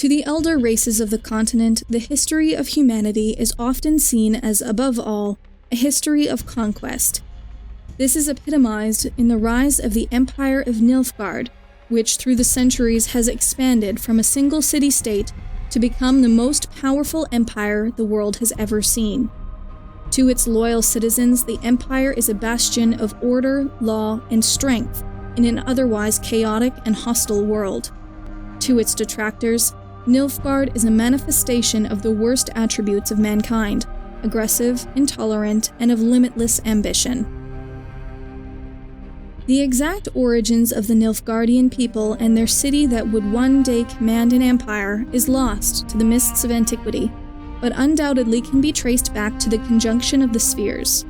To the elder races of the continent, the history of humanity is often seen as, above all, a history of conquest. This is epitomized in the rise of the Empire of Nilfgaard, which through the centuries has expanded from a single city-state to become the most powerful empire the world has ever seen. To its loyal citizens, the empire is a bastion of order, law, and strength in an otherwise chaotic and hostile world. To its detractors, Nilfgaard is a manifestation of the worst attributes of mankind: aggressive, intolerant, and of limitless ambition. The exact origins of the Nilfgaardian people and their city that would one day command an empire is lost to the mists of antiquity, but undoubtedly can be traced back to the conjunction of the spheres.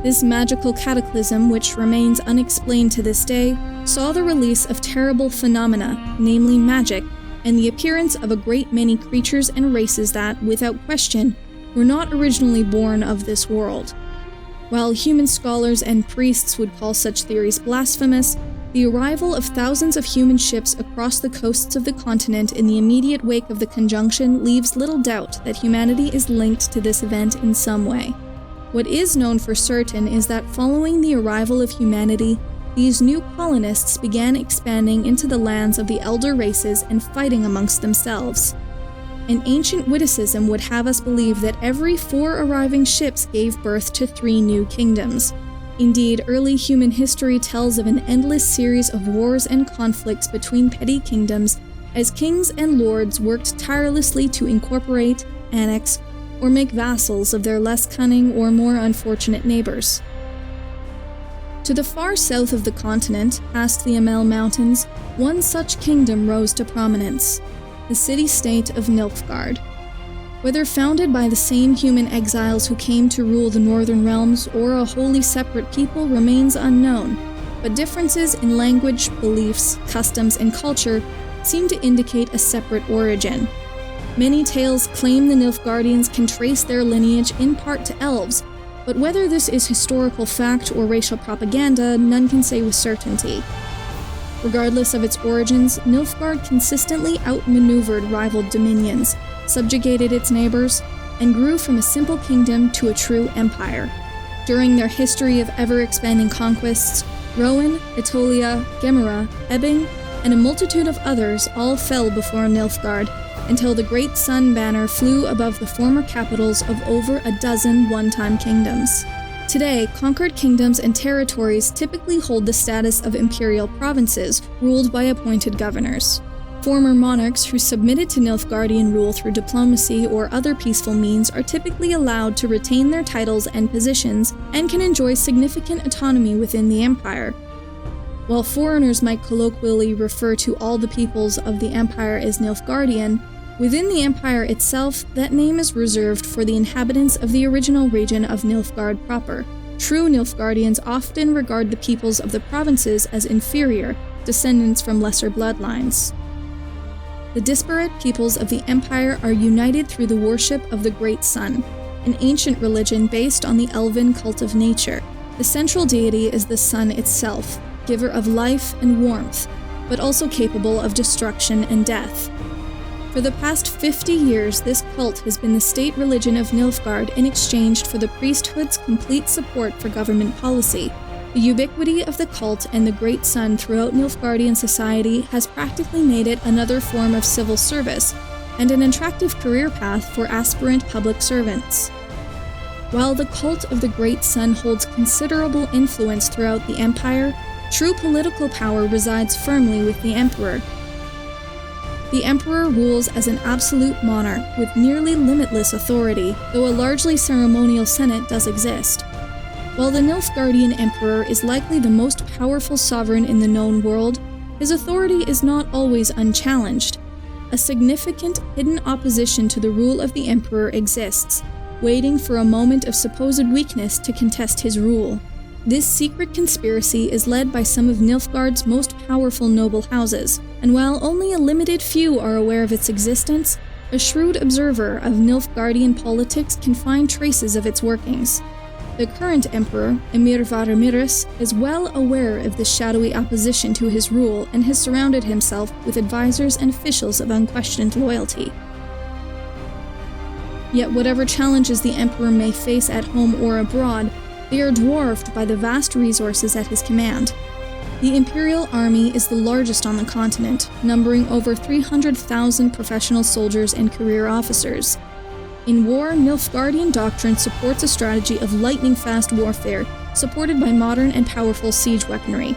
This magical cataclysm, which remains unexplained to this day, saw the release of terrible phenomena, namely magic, and the appearance of a great many creatures and races that, without question, were not originally born of this world. While human scholars and priests would call such theories blasphemous, the arrival of thousands of human ships across the coasts of the continent in the immediate wake of the conjunction leaves little doubt that humanity is linked to this event in some way. What is known for certain is that following the arrival of humanity, these new colonists began expanding into the lands of the elder races and fighting amongst themselves. An ancient witticism would have us believe that every 4 arriving ships gave birth to 3 new kingdoms. Indeed, early human history tells of an endless series of wars and conflicts between petty kingdoms as kings and lords worked tirelessly to incorporate, annex, or make vassals of their less cunning or more unfortunate neighbors. To the far south of the continent, past the Amel Mountains, one such kingdom rose to prominence: the city-state of Nilfgaard. Whether founded by the same human exiles who came to rule the northern realms or a wholly separate people remains unknown, but differences in language, beliefs, customs, and culture seem to indicate a separate origin. Many tales claim the Nilfgaardians can trace their lineage in part to elves, but whether this is historical fact or racial propaganda, none can say with certainty. Regardless of its origins, Nilfgaard consistently outmaneuvered rival dominions, subjugated its neighbors, and grew from a simple kingdom to a true empire. During their history of ever-expanding conquests, Rowan, Ætolia, Gemera, Ebbing, and a multitude of others all fell before Nilfgaard, until the Great Sun banner flew above the former capitals of over a dozen one-time kingdoms. Today, conquered kingdoms and territories typically hold the status of imperial provinces, ruled by appointed governors. Former monarchs who submitted to Nilfgaardian rule through diplomacy or other peaceful means are typically allowed to retain their titles and positions and can enjoy significant autonomy within the empire. While foreigners might colloquially refer to all the peoples of the empire as Nilfgaardian, within the empire itself, that name is reserved for the inhabitants of the original region of Nilfgaard proper. True Nilfgaardians often regard the peoples of the provinces as inferior, descendants from lesser bloodlines. The disparate peoples of the empire are united through the worship of the Great Sun, an ancient religion based on the elven cult of nature. The central deity is the sun itself, giver of life and warmth, but also capable of destruction and death. For the past 50 years, this cult has been the state religion of Nilfgaard in exchange for the priesthood's complete support for government policy. The ubiquity of the cult and the Great Sun throughout Nilfgaardian society has practically made it another form of civil service and an attractive career path for aspirant public servants. While the cult of the Great Sun holds considerable influence throughout the empire, true political power resides firmly with the emperor. The emperor rules as an absolute monarch with nearly limitless authority, though a largely ceremonial senate does exist. While the Nilfgaardian emperor is likely the most powerful sovereign in the known world, his authority is not always unchallenged. A significant hidden opposition to the rule of the emperor exists, waiting for a moment of supposed weakness to contest his rule. This secret conspiracy is led by some of Nilfgaard's most powerful noble houses, and while only a limited few are aware of its existence, a shrewd observer of Nilfgaardian politics can find traces of its workings. The current emperor, Emir Varamirus, is well aware of the shadowy opposition to his rule and has surrounded himself with advisors and officials of unquestioned loyalty. Yet whatever challenges the emperor may face at home or abroad, they are dwarfed by the vast resources at his command. The imperial army is the largest on the continent, numbering over 300,000 professional soldiers and career officers. In war, Nilfgaardian doctrine supports a strategy of lightning-fast warfare, supported by modern and powerful siege weaponry.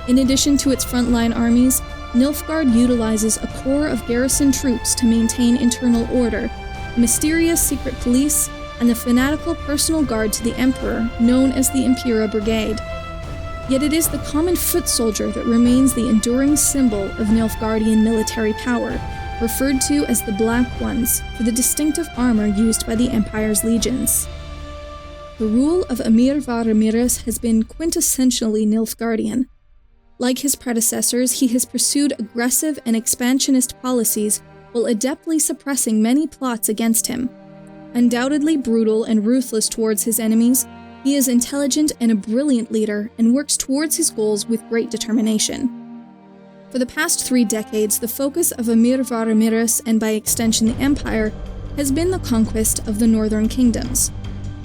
In addition to its frontline armies, Nilfgaard utilizes a corps of garrison troops to maintain internal order, a mysterious secret police, and the fanatical personal guard to the emperor, known as the Impera Brigade. Yet it is the common foot soldier that remains the enduring symbol of Nilfgaardian military power, referred to as the Black Ones, for the distinctive armor used by the Empire's legions. The rule of Emir Varamirus has been quintessentially Nilfgaardian. Like his predecessors, he has pursued aggressive and expansionist policies while adeptly suppressing many plots against him. Undoubtedly brutal and ruthless towards his enemies, he is intelligent and a brilliant leader and works towards his goals with great determination. For the past 3 decades, the focus of Emir Varamirus, and by extension the Empire, has been the conquest of the northern kingdoms.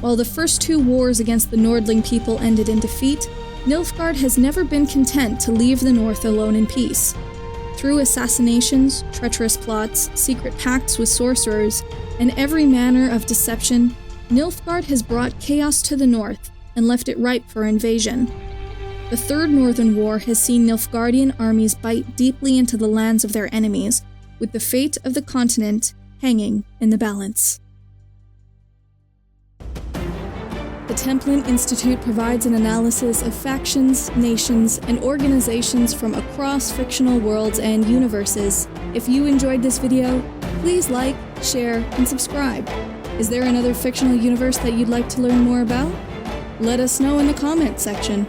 While the first 2 wars against the Nordling people ended in defeat, Nilfgaard has never been content to leave the north alone in peace. Through assassinations, treacherous plots, secret pacts with sorcerers, and every manner of deception, Nilfgaard has brought chaos to the north and left it ripe for invasion. The Third Northern War has seen Nilfgaardian armies bite deeply into the lands of their enemies, with the fate of the continent hanging in the balance. The Templin Institute provides an analysis of factions, nations, and organizations from across fictional worlds and universes. If you enjoyed this video, please like, share, and subscribe. Is there another fictional universe that you'd like to learn more about? Let us know in the comments section.